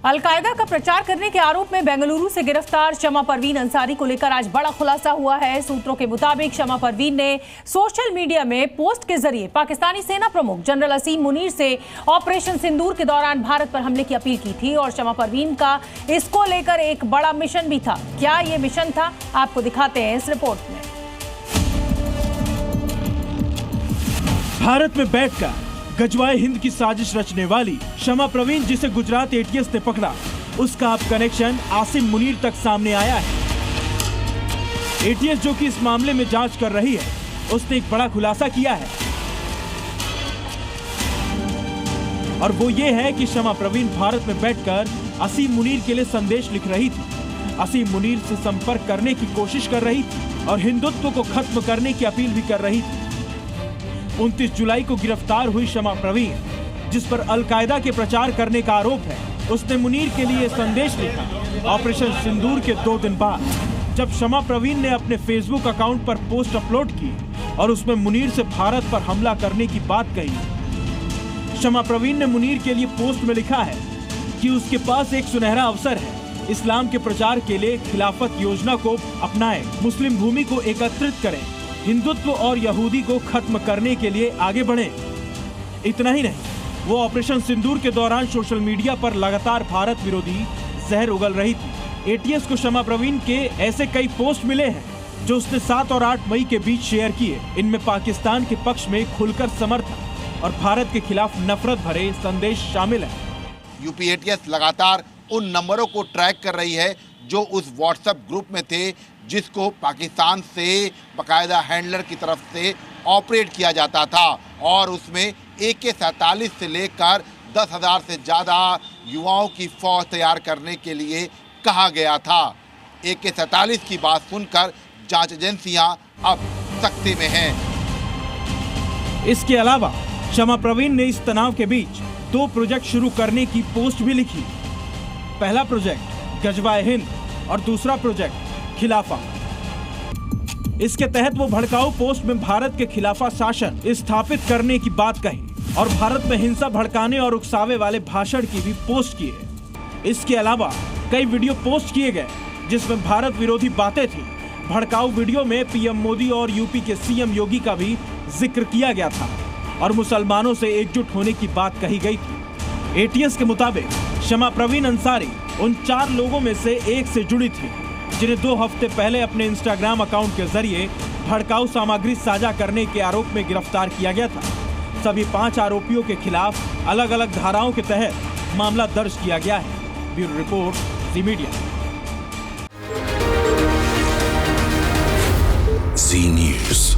Al Qaeda का प्रचार करने के आरोप में बेंगलुरु से गिरफ्तार शमा परवीन अंसारी को लेकर आज बड़ा खुलासा हुआ है। सूत्रों के मुताबिक शमा परवीन ने सोशल मीडिया में पोस्ट के जरिए पाकिस्तानी सेना प्रमुख जनरल असीम मुनीर से ऑपरेशन सिंदूर के दौरान भारत पर हमले की अपील की थी और शमा परवीन का इसको लेकर एक बड़ा मिशन भी था। क्या ये मिशन था, आपको दिखाते हैं इस रिपोर्ट में। भारत में बैठकर गजवाए हिंद की साजिश रचने वाली शमा परवीन, जिसे गुजरात एटीएस ने पकड़ा, उसका अब कनेक्शन आसिम मुनीर तक सामने आया है। एटीएस जो कि इस मामले में जांच कर रही है, उसने एक बड़ा खुलासा किया है और वो ये है कि शमा परवीन भारत में बैठकर असीम मुनीर के लिए संदेश लिख रही थी, असीम मुनीर से संपर्क करने की कोशिश कर रही थी और हिंदुत्व को खत्म करने की अपील भी कर रही थी। 29 जुलाई को गिरफ्तार हुई शमा परवीन, जिस पर अलकायदा के प्रचार करने का आरोप है, उसने मुनीर के लिए संदेश लिखा ऑपरेशन सिंदूर के 2 दिन बाद, जब शमा परवीन ने अपने फेसबुक अकाउंट पर पोस्ट अपलोड की और उसमें मुनीर से भारत पर हमला करने की बात कही। शमा परवीन ने मुनीर के लिए पोस्ट में लिखा है कि उसके पास एक सुनहरा अवसर है, इस्लाम के प्रचार के लिए खिलाफत योजना को अपनाएं, मुस्लिम भूमि को एकत्रित करें, हिंदुत्व और यहूदी को खत्म करने के लिए आगे बढ़ें। इतना ही नहीं, वो ऑपरेशन सिंदूर के दौरान सोशल मीडिया पर लगातार भारत विरोधी जहर उगल रही थी। एटीएस को शमा परवीन के ऐसे कई पोस्ट मिले हैं जो उसने 7 और 8 मई के बीच शेयर किए। इनमें पाकिस्तान के पक्ष में खुलकर समर्थन और भारत के खिलाफ नफरत भरे संदेश शामिल है। यूपी एटीएस लगातार उन नंबरों को ट्रैक कर रही है जो उस व्हाट्सएप ग्रुप में थे, जिसको पाकिस्तान से बाकायदा हैंडलर की तरफ से ऑपरेट किया जाता था और उसमें AK-47 से लेकर 10,000 से ज़्यादा युवाओं की फौज तैयार करने के लिए कहा गया था। AK-47 की बात सुनकर जांच एजेंसियां अब सख्ती में हैं। इसके अलावा शमा परवीन ने इस तनाव के बीच 2 प्रोजेक्ट शुरू करने की पोस्ट भी लिखी। पहला प्रोजेक्ट गजवाए हिंद और दूसरा प्रोजेक्ट खिलाफा। इसके तहत वो भड़काऊ पोस्ट में भारत के खिलाफा शासन स्थापित करने की बात कही और भारत में हिंसा भड़काने और उकसावे वाले भाषण की भी पोस्ट किए। इसके अलावा कई वीडियो पोस्ट किए गए जिसमें भारत विरोधी बातें थी। भड़काऊ वीडियो में पीएम मोदी और यूपी के सीएम योगी का भी जिक्र किया गया था और मुसलमानों से एकजुट होने की बात कही गई थी। एटीएस के मुताबिक शमा परवीन अंसारी उन 4 लोगों में से एक से जुड़ी थी, जिन्हें 2 हफ्ते पहले अपने इंस्टाग्राम अकाउंट के जरिए भड़काऊ सामग्री साझा करने के आरोप में गिरफ्तार किया गया था। सभी 5 आरोपियों के खिलाफ अलग अलग धाराओं के तहत मामला दर्ज किया गया है। ब्यूरो रिपोर्ट, जी मीडिया। जी न्यूज़।